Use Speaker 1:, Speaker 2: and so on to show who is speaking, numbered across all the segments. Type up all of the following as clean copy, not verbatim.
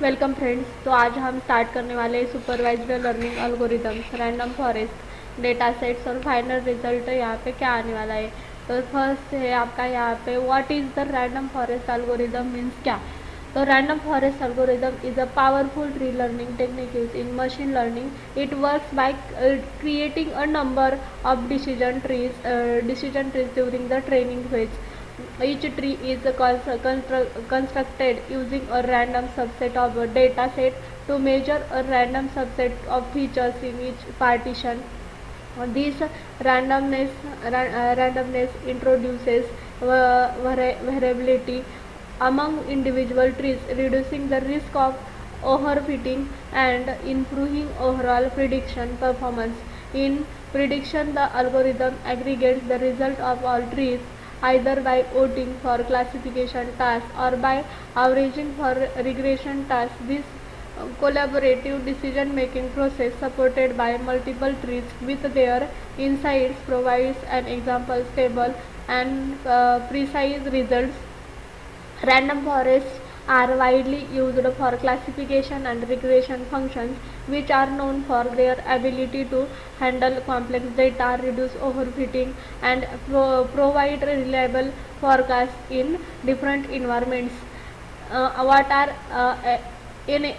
Speaker 1: Welcome friends. तो आज हम स्टार्ट करने वाले हैं supervised learning algorithms, random forest, data sets और फाइनल रिजल्ट यहाँ पे क्या आने वाला है। तो फर्स्ट है आपका यहाँ पे what is the random forest algorithm means क्या। तो random forest algorithm is a powerful tree learning technique used in machine learning. It works by creating a number of decision trees during the training phase. Each tree is constructed using a random subset of a data set to measure a random subset of features in each partition. This randomness introduces variability among individual trees, reducing the risk of overfitting and improving overall prediction performance. In prediction, the algorithm aggregates the result of all trees either by voting for classification tasks or by averaging for regression tasks. This collaborative decision-making process supported by multiple trees with their insights provides an example stable and precise results. Random forests are widely used for classification and regression functions, which are known for their ability to handle complex data, reduce overfitting, and provide reliable forecasts in different environments. What are in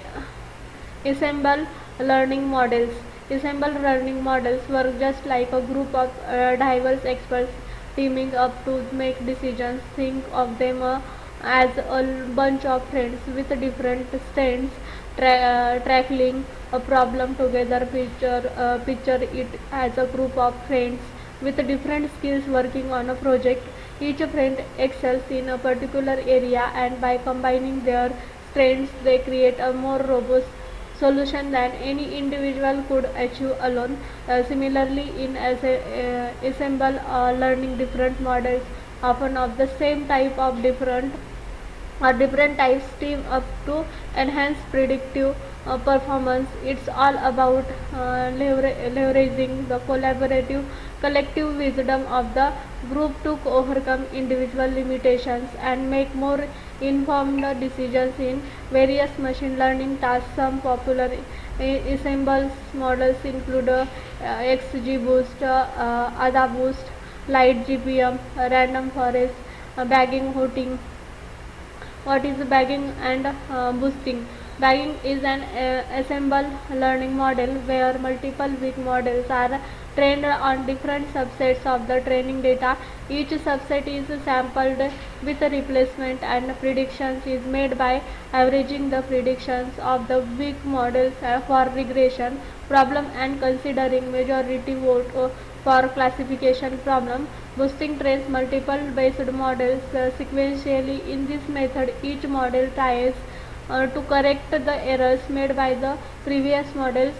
Speaker 1: Ensemble learning models? Ensemble learning models work just like a group of diverse experts teaming up to make decisions. Think of them as a bunch of friends with different strengths tackling a problem together. Picture it as a group of friends with different skills working on a project. Each friend excels in a particular area, and by combining their strengths they create a more robust solution than any individual could achieve alone. Similarly, in assemble learning, different models often of the same type of different types team up to enhance predictive performance. It's all about leveraging the collaborative collective wisdom of the group to overcome individual limitations and make more informed decisions in various machine learning tasks. Some popular ensembles models include XGBoost, AdaBoost, LightGPM, Random Forest, bagging hooting. What is bagging and boosting? Bagging is an assemble learning model where multiple weak models are trained on different subsets of the training data. Each subset is sampled with a replacement, and predictions is made by averaging the predictions of the weak models for regression problem and considering majority vote for classification problem. Boosting trains multiple based models sequentially. In this method, each model tries to correct the errors made by the previous models.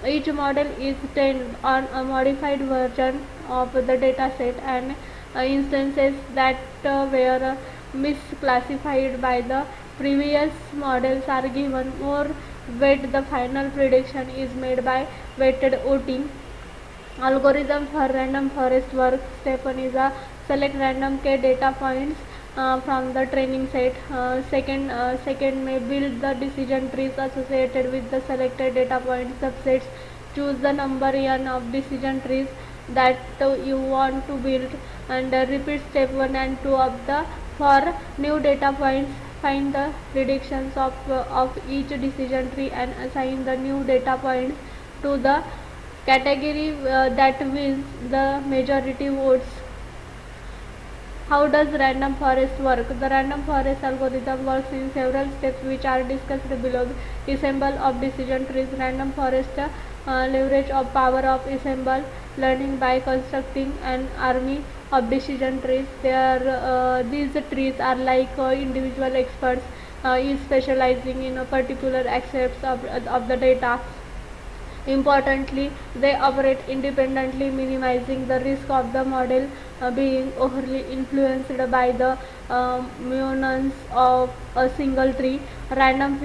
Speaker 1: Each model is trained on a modified version of the dataset, and instances that were misclassified by the previous models are given more weight. The final prediction is made by weighted voting. Algorithm for random forest work. Step 1 is a select random k data points from the training set. Second may build the decision trees associated with the selected data point subsets. Choose the number n of decision trees that you want to build, and repeat step 1 and 2 of the for new data points. Find the predictions of each decision tree and assign the new data points to the category that wins the majority votes. How does random forest work? The random forest algorithm works in several steps which are discussed below. Assemble of decision trees. Random forest leverage of power of assemble learning by constructing an army of decision trees. These trees are like individual experts is specializing in a particular aspects of the data. Importantly, they operate independently, minimizing the risk of the model being overly influenced by the nuance of a single tree. Random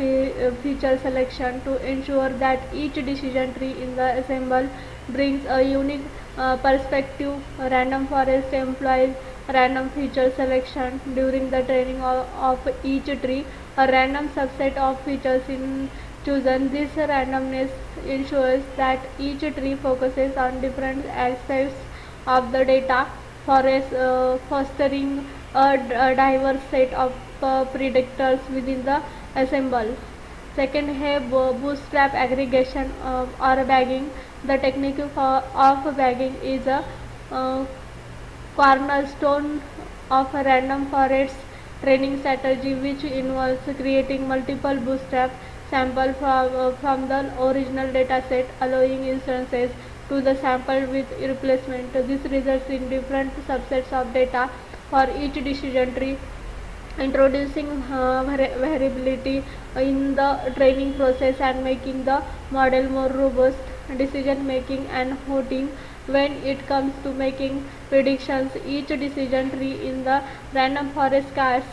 Speaker 1: feature selection to ensure that each decision tree in the assemble brings a unique perspective. Random forest employs random feature selection during the training of each tree a random subset of features in chosen. This randomness ensures that each tree focuses on different aspects of the data fostering a diverse set of predictors within the ensemble. Second है bootstrap aggregation or bagging. The technique of bagging is a uh, cornerstone of a random forest training strategy, which involves creating multiple bootstrap samples from the original dataset, allowing instances to the sample with replacement. This results in different subsets of data for each decision tree, introducing variability in the training process and making the model more robust decision making and voting. When it comes to making predictions, each decision tree in the random forest casts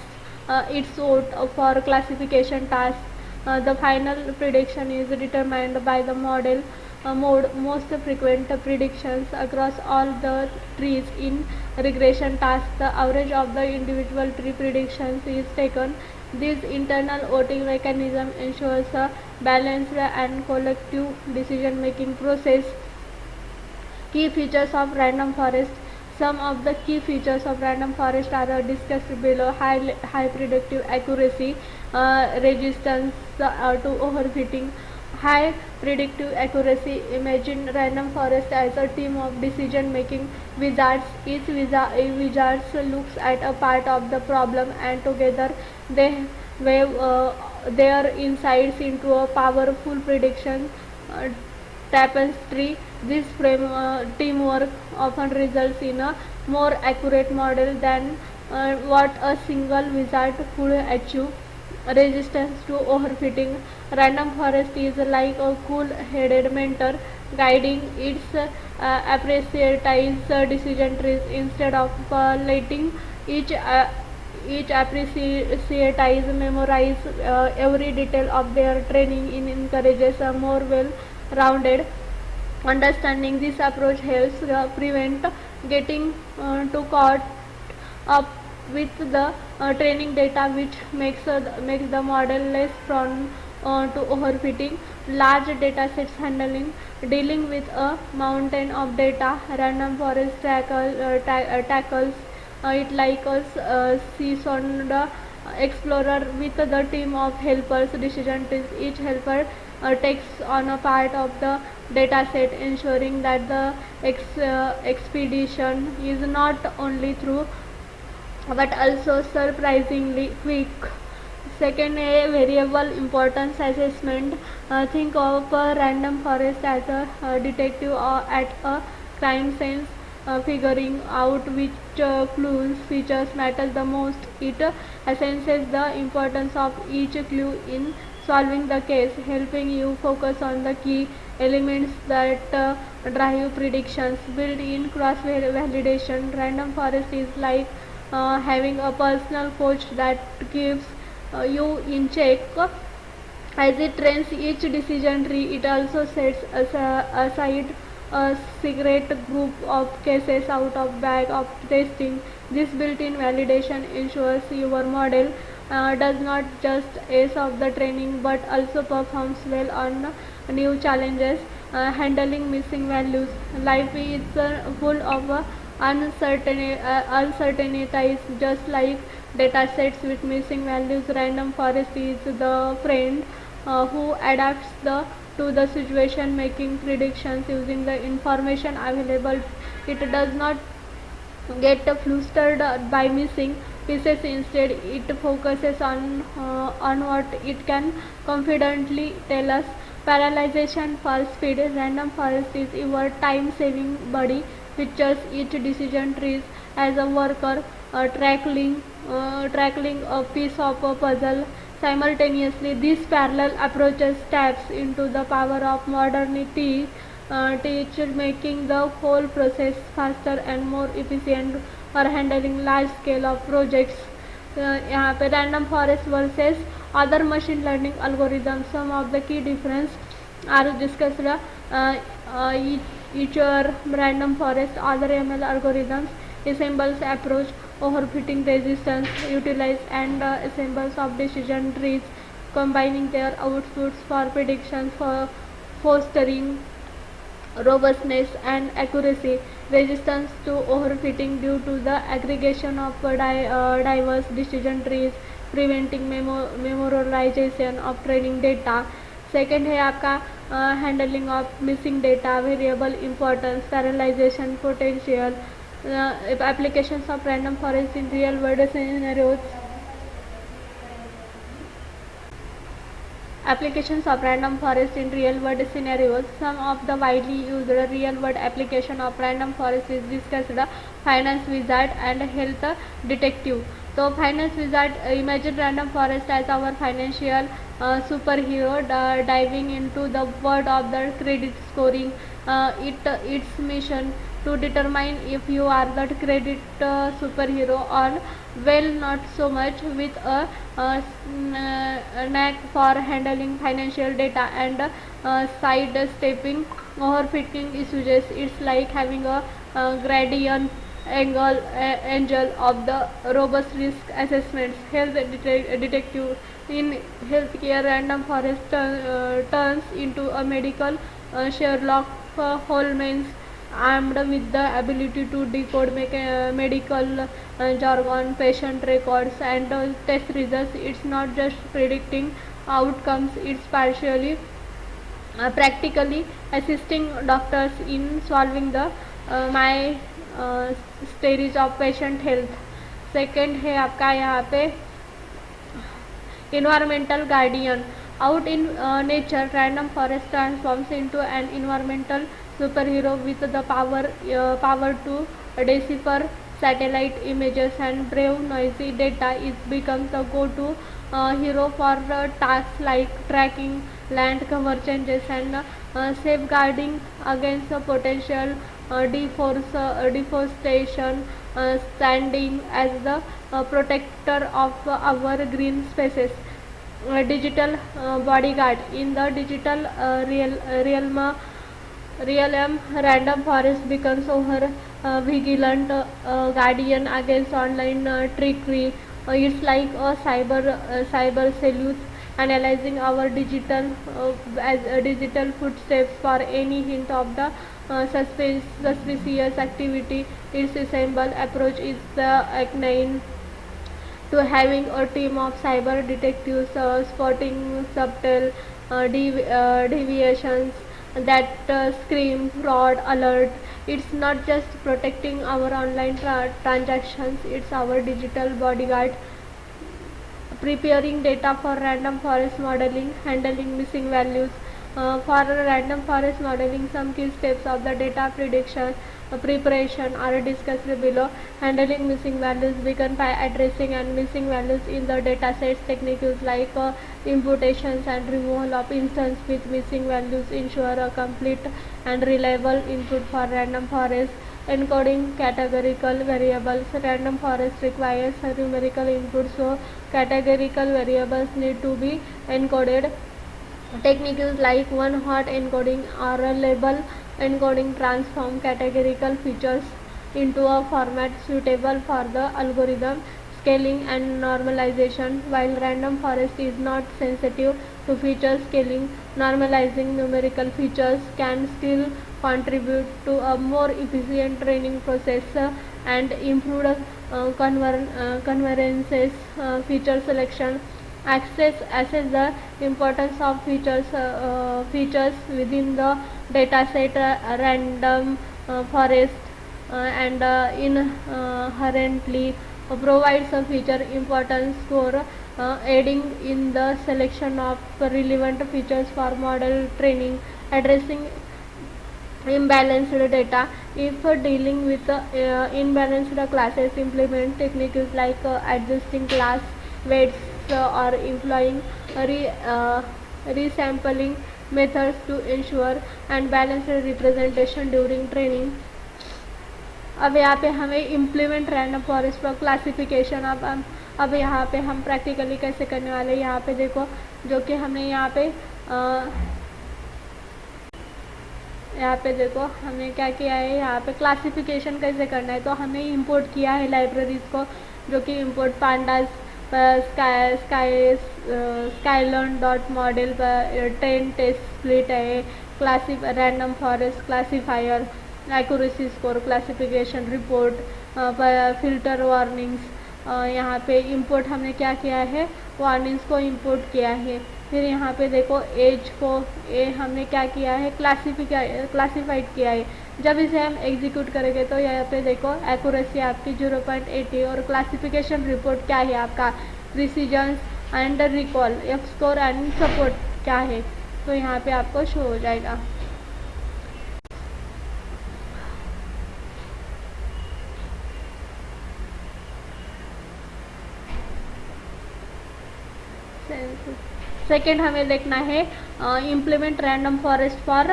Speaker 1: its vote for classification tasks. The final prediction is determined by the model mode most frequent predictions across all the trees in regression task. The average of the individual tree predictions is taken. This internal voting mechanism ensures a balanced and collective decision making process. Key features of random forest. Some of the key features of random forest are discussed below: high predictive accuracy, resistance to overfitting. High predictive accuracy. Imagine random forest as a team of decision making wizards. Each wizard looks at a part of the problem, and together they wave their insights into a powerful prediction uh, tapestry. This teamwork often results in a more accurate model than what a single wizard could achieve. Resistance to overfitting. Random forest is like a cool-headed mentor guiding its appreciative decision trees. Instead of letting each appreciative memorize every detail of their training, it encourages a more well-rounded understanding. This approach helps prevent getting too caught up with the training data, which makes the model less prone to overfitting. Large data sets handling. Dealing with a mountain of data, random forest tackles it like a seasoned explorer with the team of helpers. Decision trees. Each helper takes on a part of the dataset, ensuring that the expedition is not only through but also surprisingly quick. Second, a variable importance assessment. Think of a random forest as a detective or at a crime scene, figuring out which clues features matter the most. It assesses the importance of each clue in solving the case, helping you focus on the key elements that drive predictions. Built-in cross-validation. Random forest is like having a personal coach that keeps you in check as it trains each decision tree. It also sets aside a secret group of cases out of bag of testing. This built-in validation ensures your model does not just ace of the training but also performs well on new challenges. Handling missing values. Life is full of uncertainties, just like datasets with missing values. Random forest is the friend who adapts to the situation, making predictions using the information available. It does not get flustered by missing pieces. Instead, it focuses on what it can confidently tell us. Parallelization for speed. Random forest is your time-saving buddy. Pictures each decision trees as a worker tackling a piece of a puzzle simultaneously. These parallel approaches taps into the power of modernity, making the whole process faster and more efficient for handling large scale of projects. यहाँ पे random forest versus other machine learning algorithms. Some of the key difference are discussed. Each random forest other ML algorithms resembles approach overfitting resistance, utilize and assembles of decision trees, combining their outputs for predictions for fostering robustness and accuracy, resistance to overfitting due to the aggregation of diverse decision trees, preventing memorization of training data. Second है आपका handling of missing data, variable importance, parallelisation potential, applications of random forest in real world scenarios. Applications of random forest in real world scenarios. Some of the widely used real world application of random forest is discussed: finance wizard and health detective. So finance wizard, imagine random forest as our financial superhero diving into the world of the credit scoring. Its mission to determine if you are the credit superhero or well, not so much, with a knack for handling financial data and sidestepping overfitting issues. It's like having a guardian angel of the robust risk assessments. Health detective in healthcare, random forest turns into a medical Sherlock Holmes, armed with the ability to decode medical jargon, patient records, and test results. It's not just predicting outcomes; it's partially practically assisting doctors in solving the my stage of patient health. Second है आपका यहाँ पे environmental guardian. Out in nature, random forest transforms into an environmental superhero with the power to decipher satellite images and brave noisy data. It becomes the go-to hero for tasks like tracking land cover changes and safeguarding against potential deforestation, standing as the protector of our green spaces. Digital bodyguard. In the digital realm, random forest becomes our vigilant guardian against online trickery. It's like a cyber sleuth, analyzing our digital footsteps for any hint of the suspicious activity. Its simple approach is the akin to having a team of cyber detectives spotting subtle deviations that scream fraud alert. It's not just protecting our online transactions, it's our digital bodyguard, preparing data for random forest modeling, handling missing values. For random forest modeling, some key steps of the data prediction preparation are discussed below. Handling missing values begin by addressing and missing values in the datasets. Techniques like imputations and removal of instance with missing values ensure a complete and reliable input for random forest. Encoding categorical variables. Random forest requires a numerical input, so categorical variables need to be encoded. Techniques like one-hot encoding or a label encoding transform categorical features into a format suitable for the algorithm. Scaling and normalization. While random forest is not sensitive to feature scaling, normalizing numerical features can still contribute to a more efficient training process and improved convergences. Feature selection. Assess the importance of features within the dataset. Random forest and inherently provides a feature importance score, aiding in the selection of relevant features for model training. Addressing imbalanced data. If dealing with imbalanced classes, implement techniques like adjusting class weights or employing resampling methods to ensure and balanced representation during training. अब यहाँ पे हमें implement random forest पर classification अब यहाँ पे हम practically कैसे करने वाले हैं। यहाँ पे देखो, जो कि हमने यहाँ पे यहाँ पे देखो हमने क्या किया है, यहाँ पे क्लासिफिकेशन कैसे करना है, तो हमें इंपोर्ट किया है लाइब्रेरीज को, जो कि इंपोर्ट पांडास स्काईलर्न डॉट मॉडल पर ट्रेन टेस्ट स्प्लिट है, random forest classifier, accuracy score, classification report, filter warnings. यहाँ पे इंपोर्ट हमने क्या किया है, वार्निंग्स को इंपोर्ट किया है। फिर यहाँ पे देखो एज को हमने क्या किया है, क्लासिफाइड किया है। जब इसे हम एग्जीक्यूट करेंगे तो यहाँ पे देखो एक्यूरेसी आपकी 0.80 और क्लासिफिकेशन रिपोर्ट क्या है आपका, precision and recall, F score and support क्या है, तो यहाँ पे आपको शो हो जाएगा। सेकेंड हमें देखना है implement random forest for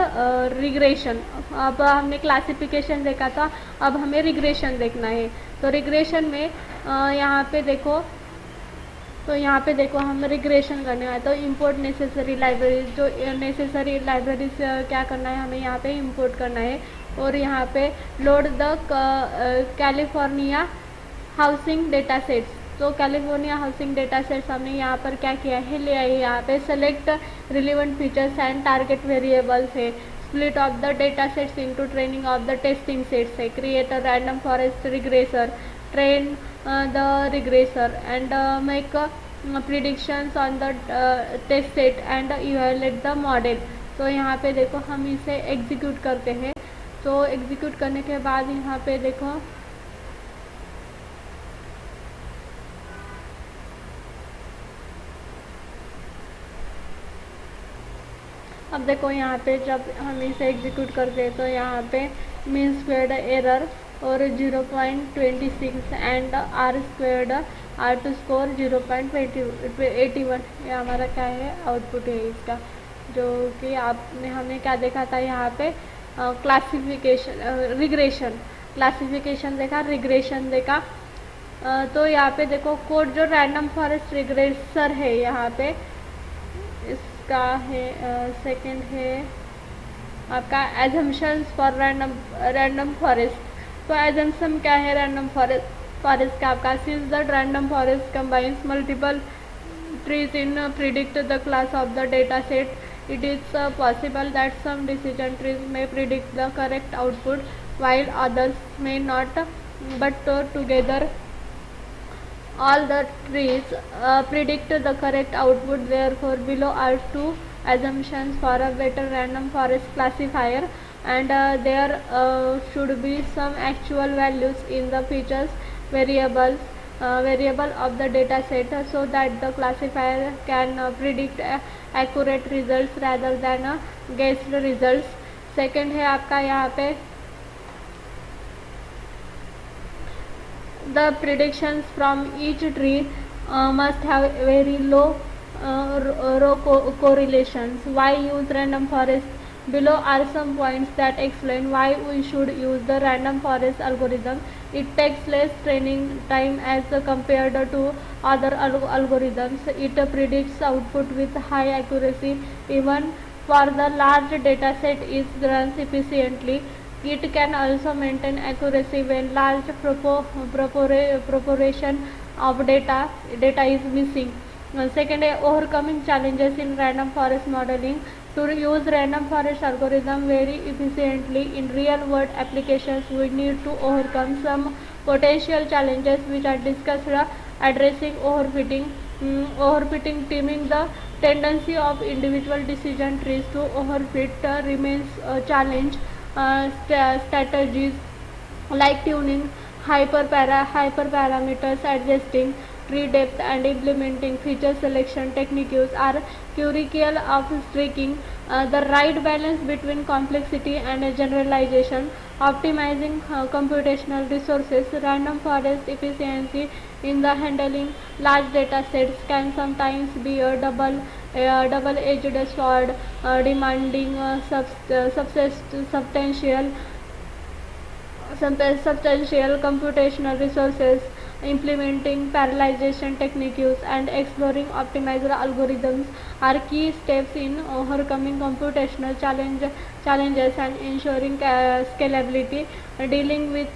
Speaker 1: regression. अब हमने क्लासिफिकेशन देखा था, अब हमें रिग्रेशन देखना है। तो रिग्रेशन में यहाँ पे देखो, तो यहाँ पे देखो हम रिग्रेशन करने वाले, तो इंपोर्ट नेसेसरी लाइब्रेरीज, जो नेसेसरी लाइब्रेरीज क्या करना है, हमें यहाँ पे इंपोर्ट करना है। और यहाँ पे load the California housing data sets, तो कैलिफोर्निया हाउसिंग डेटा सेट्स हमने यहाँ पर क्या किया है, ले आए। यहाँ पे select relevant features and target variables है, split of the data sets into training of the testing sets है, create a random forest regressor, train the regressor and make predictions on the test set and evaluate the model। तो यहाँ पे देखो हम इसे execute करते हैं। तो एग्जीक्यूट करने के बाद यहाँ पे देखो अब देखो यहाँ पे जब हम इसे एग्जीक्यूट करते हैं तो यहाँ पे मीन स्क्वेयर्ड एरर और 0.26 and R squared R two score 0.81, ये हमारा क्या है, आउटपुट है इसका, जो कि आपने हमने क्या देखा था यहाँ पे, क्लासिफिकेशन रिग्रेशन, क्लासिफिकेशन देखा, रिग्रेशन देखा। तो यहाँ पे देखो कोड जो रैंडम फॉरेस्ट रिग्रेसर है, यहाँ पे इसका है सेकंड है आपका एजम्पशंस फॉर रैंडम फॉरेस्ट। तो एजम्पशन क्या है रैंडम फॉरेस्ट का आपका, since the random forest combines multiple trees in predict the class of the data set, it is possible that some decision trees may predict the correct output while others may not, but together all the trees predict the correct output। Therefore below are two assumptions for a better random forest classifier, and there should be some actual values in the features variable of the data set, so that the classifier can predict accurate results rather than guessed results। Second है आपका यहाँ पे the predictions from each tree must have very low row correlations। Why use random forest? Below are some points that explain why we should use the random forest algorithm। It takes less training time as compared to other algorithms। It predicts output with high accuracy even for the large data set is runs efficiently। It can also maintain accuracy when large proportion of data is missing। Second, overcoming challenges in random forest modeling। To use random forest algorithm very efficiently in real world applications, we need to overcome some potential challenges which are discussed, addressing overfitting, teaming the tendency of individual decision trees to overfit remains a challenge। Strategies like tuning hyperparameters, adjusting tree depth and implementing feature selection techniques are critical of striking the right balance between complexity and generalization। Optimizing computational resources, random forest efficiency in the handling large data sets can sometimes be a double-edged sword, demanding substantial computational resources Implementing parallelization techniques and exploring optimizer algorithms are key steps in overcoming computational challenges and ensuring scalability. Dealing with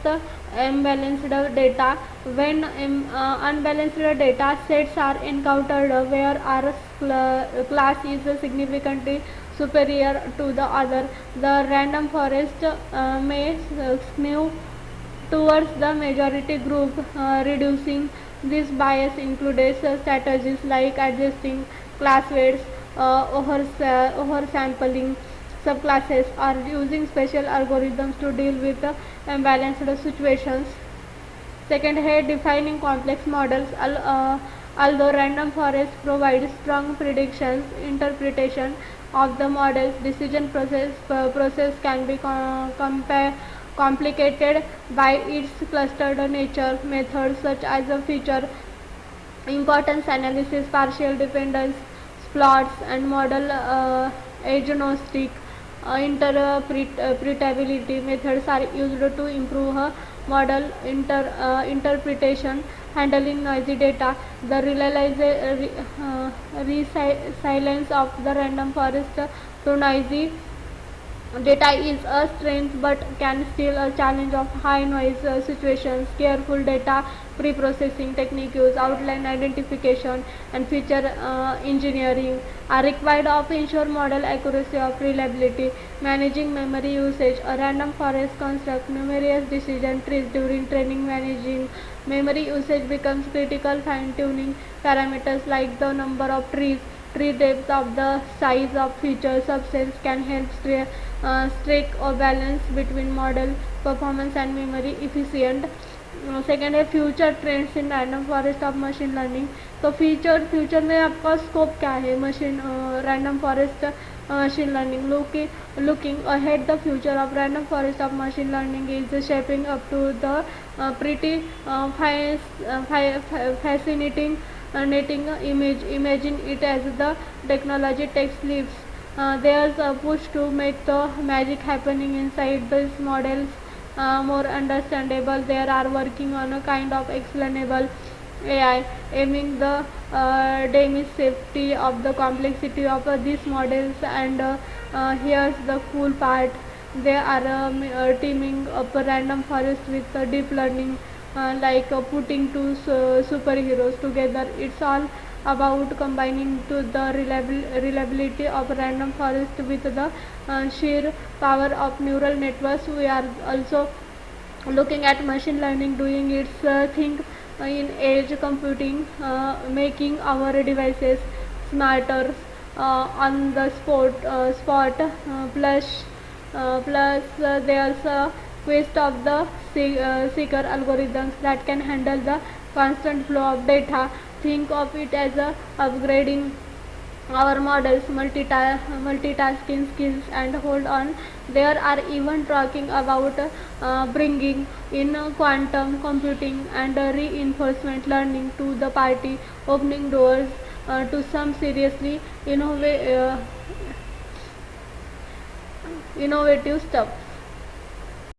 Speaker 1: imbalanced data. When unbalanced data sets are encountered where our class is significantly superior to the other, the random forest may skew towards the majority group. Reducing this bias includes strategies like adjusting class weights, oversampling subclasses, or using special algorithms to deal with imbalanced situations. Second है defining complex models. Although random forest provides strong predictions, interpretation of the model's decision process can be complicated by its clustered nature. Methods such as a feature importance analysis, partial dependence plots, and model agnostic interpretability methods are used to improve model interpretation, handling noisy data. The resilience of the random forest to noisy data is a strength but can still a challenge of high noise situations. Careful data pre-processing techniques, outline identification, and feature engineering are required to ensure model accuracy of reliability. Managing memory usage. A random forest construct numerous decision trees during training. Managing memory usage becomes critical. Fine-tuning parameters like the number of trees, tree depth, of the size of feature subsets can help strike a balance between model performance and memory efficient. Second है future trends in random forest of machine learning. तो future में आपका scope क्या है machine random forest machine learning. Looking ahead, the future of random forest of machine learning is shaping up to the pretty fascinating imagine it as the technology takes leaps. There's a push to make the magic happening inside these models more understandable. They are working on a kind of explainable AI, aiming the demystify of the complexity of these models. And here's the cool part: they are teaming up a random forest with deep learning, like putting two superheroes together. It's all about combining to the reliability of random forest with the sheer power of neural networks. We are also looking at machine learning doing its thing in edge computing, making our devices smarter on the spot. Plus there's a quest of the seeker algorithms that can handle the constant flow of data. Think of it as a upgrading our models multitasking skills. And hold on, there are even talking about bringing in quantum computing and reinforcement learning to the party, opening doors to some seriously innovative stuff.